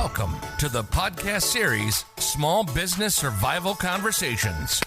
Welcome to the podcast series, Small Business Survival Conversations.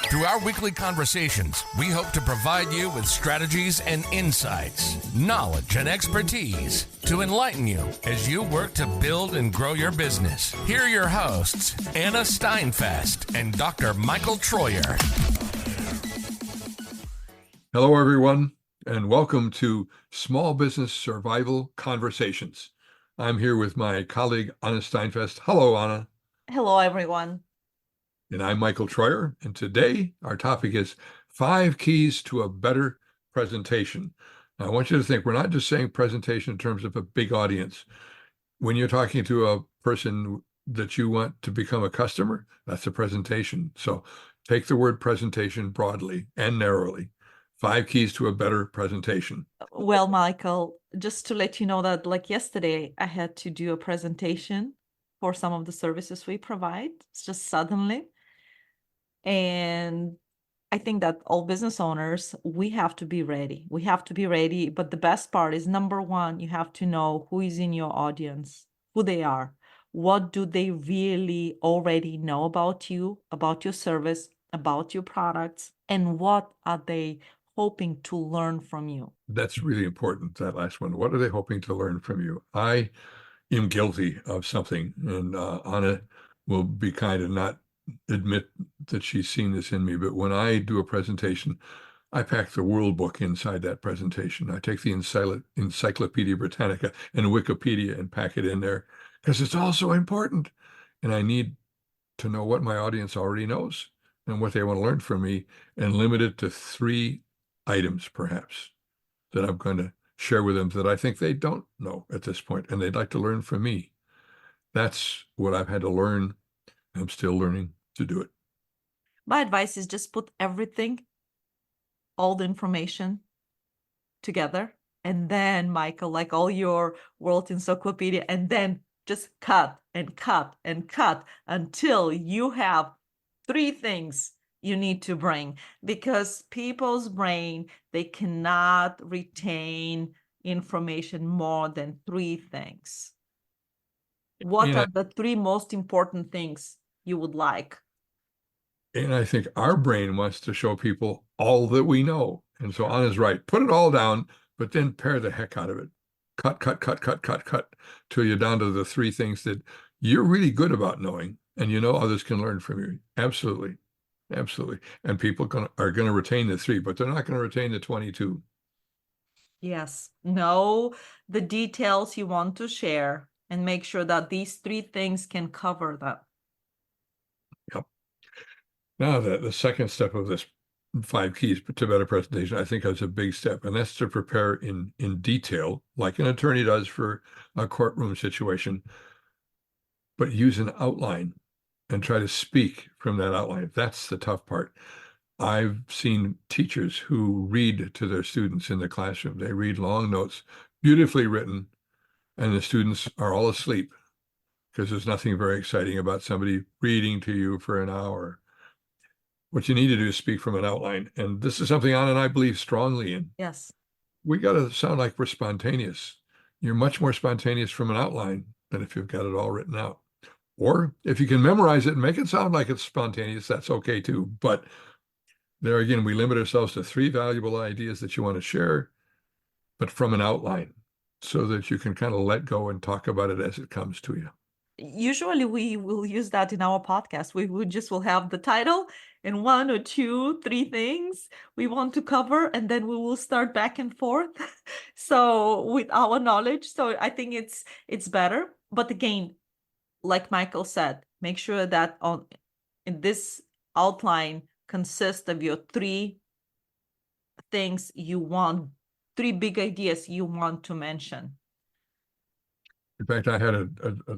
Through our weekly conversations, we hope to provide you with strategies and insights, knowledge and expertise to enlighten you as you work to build and grow your business. Here are your hosts, Anna Steinfest and Dr. Michael Troyer. Hello, everyone, and welcome to Small Business Survival Conversations. I'm here with my colleague, Anna Steinfest. Hello, Anna. Hello, everyone. And I'm Michael Troyer. And today our topic is 5 keys to a better presentation. Now, I want you to think, we're not just saying presentation in terms of a big audience. When you're talking to a person that you want to become a customer, that's a presentation. So take the word presentation broadly and narrowly. 5 keys to a better presentation. Well, Michael, just to let you know that like yesterday, I had to do a presentation for some of the services we provide. It's just suddenly. And I think that all business owners, we have to be ready. We have to be ready. But the best part is, number one, you have to know who is in your audience, who they are. What do they really already know about you, about your service, about your products, and what are they hoping to learn from you? That's really important, that last one. What are they hoping to learn from you? I am guilty of something, and Anna will be kind and not admit that she's seen this in me, but when I do a presentation, I pack the World Book inside that presentation. I take the Encyclopedia Britannica and Wikipedia and pack it in there because it's all so important. And I need to know what my audience already knows and what they want to learn from me, and limit it to 3 items, perhaps, that I'm going to share with them that I think they don't know at this point and they'd like to learn from me. That's what I've had to learn. I'm still learning to do it. My advice is just put everything, all the information together. And then, Michael, like all your World Encyclopedia, and then just cut and cut and cut until you have 3 things you need to bring, because people's brain, they cannot retain information more than 3 things. What are the 3 most important things you would like? And I think our brain wants to show people all that we know. And so Anna's right. Put it all down, but then pare the heck out of it. Cut, till you're down to the 3 things that you're really good about knowing, and you know others can learn from you. Absolutely. Absolutely. And people are going to retain the 3, but they're not going to retain the 22. Yes. Know the details you want to share and make sure that these 3 things can cover that. Yep. Now, the second step of this 5 keys to better presentation, I think is a big step, and that's to prepare in detail, like an attorney does for a courtroom situation, but use an outline and try to speak from that outline. That's the tough part. I've seen teachers who read to their students in the classroom. They read long notes, beautifully written, and the students are all asleep because there's nothing very exciting about somebody reading to you for an hour. What you need to do is speak from an outline. And this is something Anna and I believe strongly in. Yes. We got to sound like we're spontaneous. You're much more spontaneous from an outline than if you've got it all written out. Or if you can memorize it and make it sound like it's spontaneous, that's okay too. But there again, we limit ourselves to 3 valuable ideas that you want to share, but from an outline, so that you can kind of let go and talk about it as it comes to you. Usually we will use that in our podcast. We will have the title and 1 or 2, 3 things we want to cover, and then we will start back and forth. So with our knowledge, so I think it's better. But again, like Michael said, make sure that in this outline consists of your 3 things you want, 3 big ideas you want to mention. In fact, I had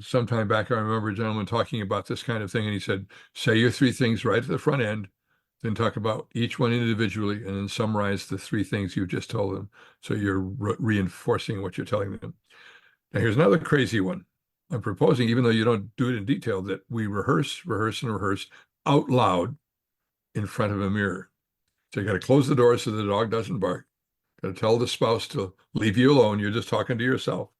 some time back, I remember a gentleman talking about this kind of thing, and he said, say your 3 things right at the front end, then talk about each one individually, and then summarize the 3 things you just told them. So you're reinforcing what you're telling them. Now, here's another crazy one. I'm proposing, even though you don't do it in detail, that we rehearse out loud in front of a mirror. So you got to close the door so the dog doesn't bark. Got to tell the spouse to leave you alone. You're just talking to yourself.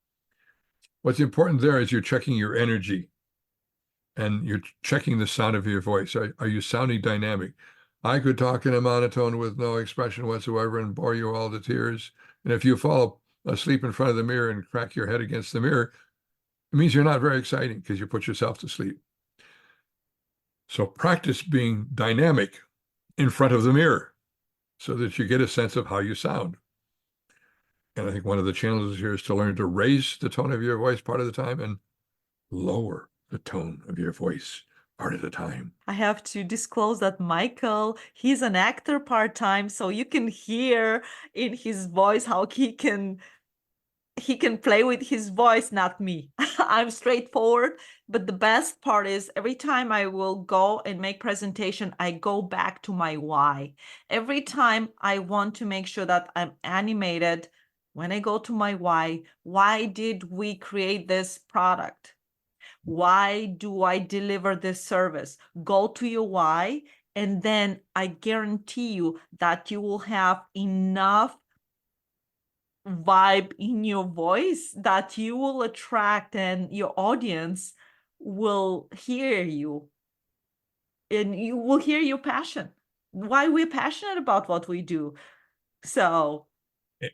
What's important there is you're checking your energy and you're checking the sound of your voice. Are you sounding dynamic? I could talk in a monotone with no expression whatsoever and bore you all to tears. And if you fall asleep in front of the mirror and crack your head against the mirror, it means you're not very exciting because you put yourself to sleep. So practice being dynamic in front of the mirror so that you get a sense of how you sound. And I think one of the challenges here is to learn to raise the tone of your voice part of the time and lower the tone of your voice part of the time. I have to disclose that Michael, he's an actor part-time, so you can hear in his voice how he can play with his voice, not me. I'm straightforward, but the best part is every time I will go and make presentation, I go back to my why. Every time I want to make sure that I'm animated, when I go to my why did we create this product? Why do I deliver this service? Go to your why, and then I guarantee you that you will have enough vibe in your voice that you will attract and your audience will hear you and you will hear your passion, why we're passionate about what we do. So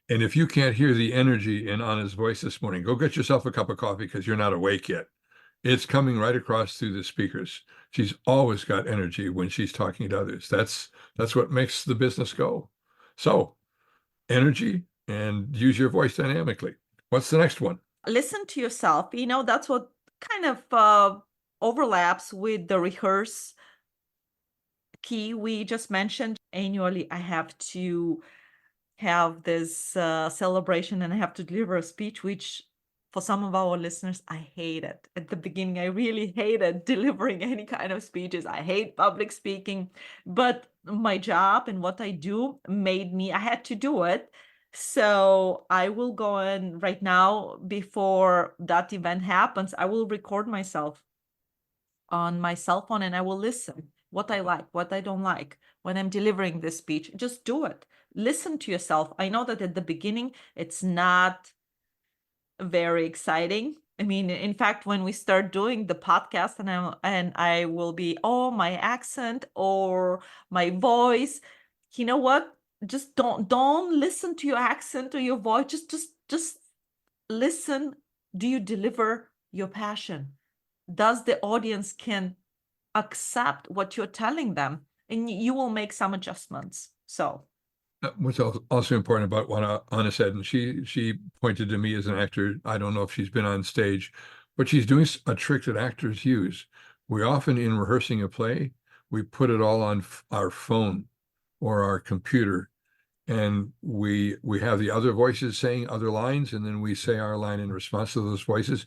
And if you can't hear the energy in Anna's voice this morning, go get yourself a cup of coffee because you're not awake yet. It's coming right across through the speakers. She's always got energy when she's talking to others. That's what makes the business go. So energy and use your voice dynamically. What's the next one? listen to yourself. That's what kind of overlaps with the rehearse key we just mentioned. Annually, I have to have this celebration and I have to deliver a speech, which for some of our listeners, I hate it. At the beginning, I really hated delivering any kind of speeches. I hate public speaking, but my job and what I do made me, I had to do it. So I will go in right now before that event happens. I will record myself on my cell phone and I will listen what I like, what I don't like when I'm delivering this speech. Just do it. Listen to yourself. I know that at the beginning, it's not very exciting. I mean, in fact, when we start doing the podcast and I will be, oh, my accent or my voice, you know what? Just don't listen to your accent or your voice. Just listen. Do you deliver your passion? Does the audience can accept what you're telling them? And you will make some adjustments. So What's also important about what Anna said, and she pointed to me as an actor. I don't know if she's been on stage, but she's doing a trick that actors use. We often, in rehearsing a play, we put it all on our phone or our computer, and we have the other voices saying other lines, and then we say our line in response to those voices.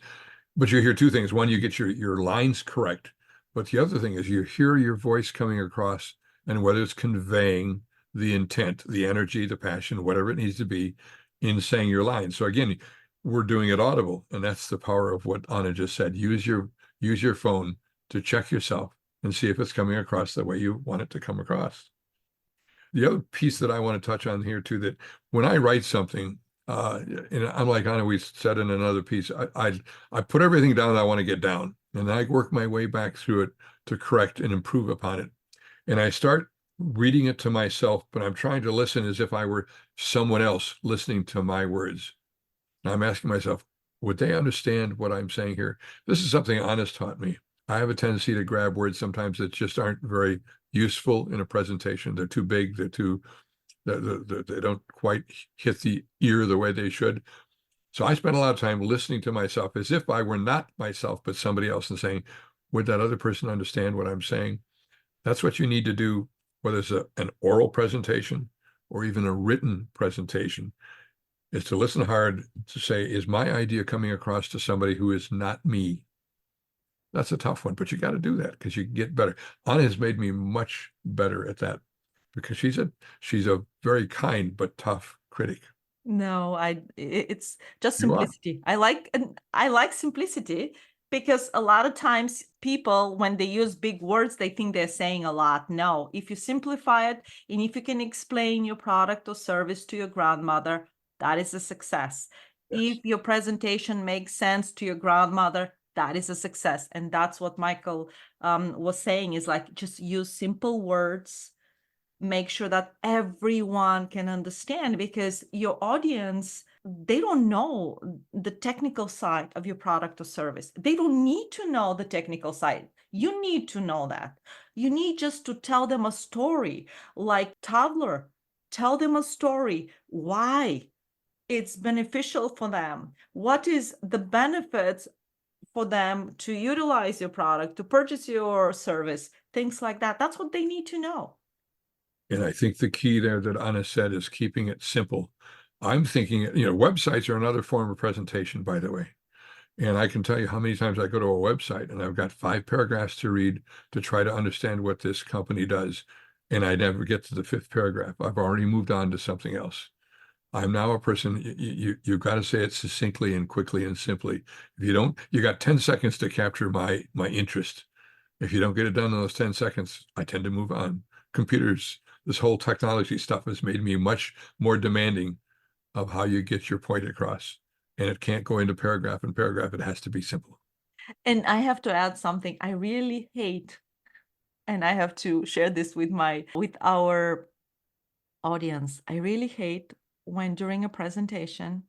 But you hear two things. One, you get your lines correct, but the other thing is you hear your voice coming across, and whether it's conveying the intent, the energy, the passion, whatever it needs to be in saying your lines. So again, we're doing it audible, and that's the power of what Anna just said. Use your phone to check yourself and see if it's coming across the way you want it to come across. The other piece that I want to touch on here too, that when I write something, and I'm like Anna, we said in another piece, I put everything down that I want to get down, and I work my way back through it to correct and improve upon it. And I start reading it to myself, but I'm trying to listen as if I were someone else listening to my words. And I'm asking myself, would they understand what I'm saying here? This is something Anna's taught me. I have a tendency to grab words sometimes that just aren't very useful in a presentation. They're too big. They don't quite hit the ear the way they should. So I spend a lot of time listening to myself as if I were not myself, but somebody else, and saying, would that other person understand what I'm saying? That's what you need to do, whether it's an oral presentation or even a written presentation, is to listen hard to say, is my idea coming across to somebody who is not me? That's a tough one, but you got to do that because you get better. Anna has made me much better at that because she's a very kind but tough critic. no, it's just You are. simplicity. I like simplicity because a lot of times people, when they use big words, they think they're saying a lot. No, if you simplify it and if you can explain your product or service to your grandmother, that is a success. if your presentation makes sense to your grandmother, that is a success. And that's what Michael was saying, is like, just use simple words, make sure that everyone can understand, because your audience, they don't know the technical side of your product or service. They don't need to know the technical side. You need to know that. You need just to tell them a story, like toddler, tell them a story, why it's beneficial for them, what is the benefits for them to utilize your product, to purchase your service, things like that. That's what they need to know. And I think the key there that Anna said is keeping it simple. I'm thinking, websites are another form of presentation, by the way. And I can tell you how many times I go to a website and I've got 5 paragraphs to read to try to understand what this company does. And I never get to the 5th paragraph. I've already moved on to something else. I'm now a person, you've got to say it succinctly and quickly and simply. If you don't, you got 10 seconds to capture my interest. If you don't get it done in those 10 seconds, I tend to move on. Computers, this whole technology stuff has made me much more demanding of how you get your point across. And it can't go into paragraph and paragraph. It has to be simple. And I have to add something. I really hate, and I have to share this with our audience. I really hate when during a presentation,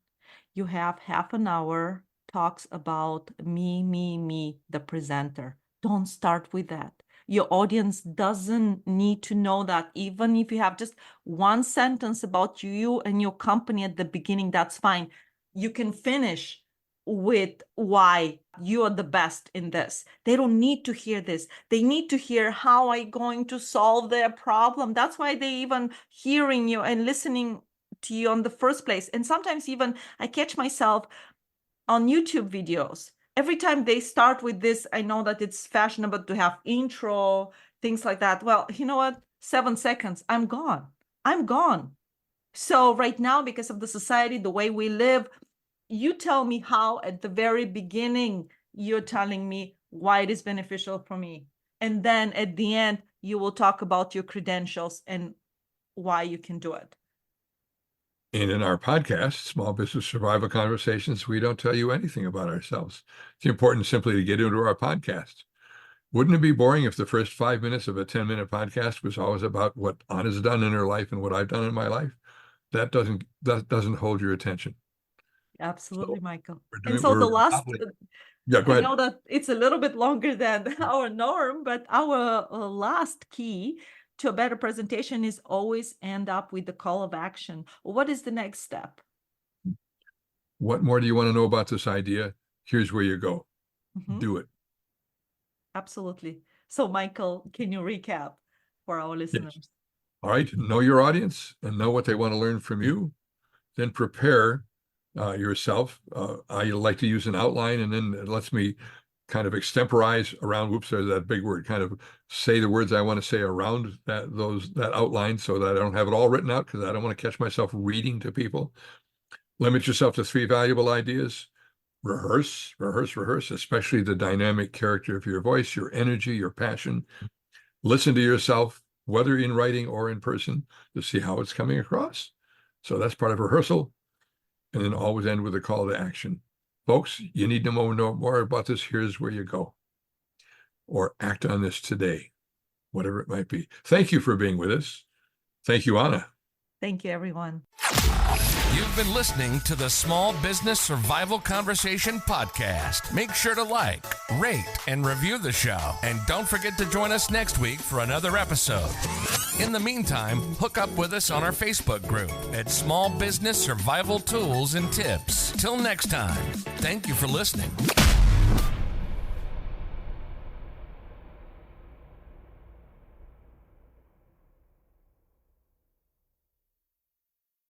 you have half an hour talks about me, the presenter. Don't start with that. Your audience doesn't need to know that. Even if you have just one sentence about you and your company at the beginning, that's fine. You can finish with why you are the best in this. They don't need to hear this. They need to hear how I'm going to solve their problem. That's why they even hearing you and listening to you on the first place. And sometimes even I catch myself on YouTube videos. Every time they start with this, I know that it's fashionable to have intro, things like that. Well, you know what? 7 seconds, I'm gone. So right now, because of the society, the way we live, you tell me how at the very beginning, you're telling me why it is beneficial for me. And then at the end, you will talk about your credentials and why you can do it. And in our podcast, Small Business Survival Conversations, we don't tell you anything about ourselves. It's important simply to get into our podcast. Wouldn't it be boring if the first 5 minutes of a 10-minute podcast was always about what Anna's done in her life and what I've done in my life? That doesn't hold your attention. Absolutely, so, Michael. And so the last, yeah, go ahead. I know that it's a little bit longer than our norm, but our last key to a better presentation is always end up with the call of action. What is the next step? What more do you want to know about this idea? Here's where you go. Mm-hmm. Do it. Absolutely. So, Michael, can you recap for our listeners? Yes. All right. Know your audience and know what they want to learn from you. Then prepare yourself. I like to use an outline, and then it lets me kind of extemporize around, whoops, there's that big word, kind of say the words I want to say around that outline so that I don't have it all written out, because I don't want to catch myself reading to people. Limit yourself to 3 valuable ideas. Rehearse, especially the dynamic character of your voice, your energy, your passion. Listen to yourself, whether in writing or in person, to see how it's coming across. So that's part of rehearsal. And then always end with a call to action. Folks, you need to know more about this. Here's where you go. Or act on this today, whatever it might be. Thank you for being with us. Thank you, Anna. Thank you, everyone. You've been listening to the Small Business Survival Conversation podcast. Make sure to like, rate, and review the show. And don't forget to join us next week for another episode. In the meantime, hook up with us on our Facebook group at Small Business Survival Tools and Tips. Till next time, thank you for listening.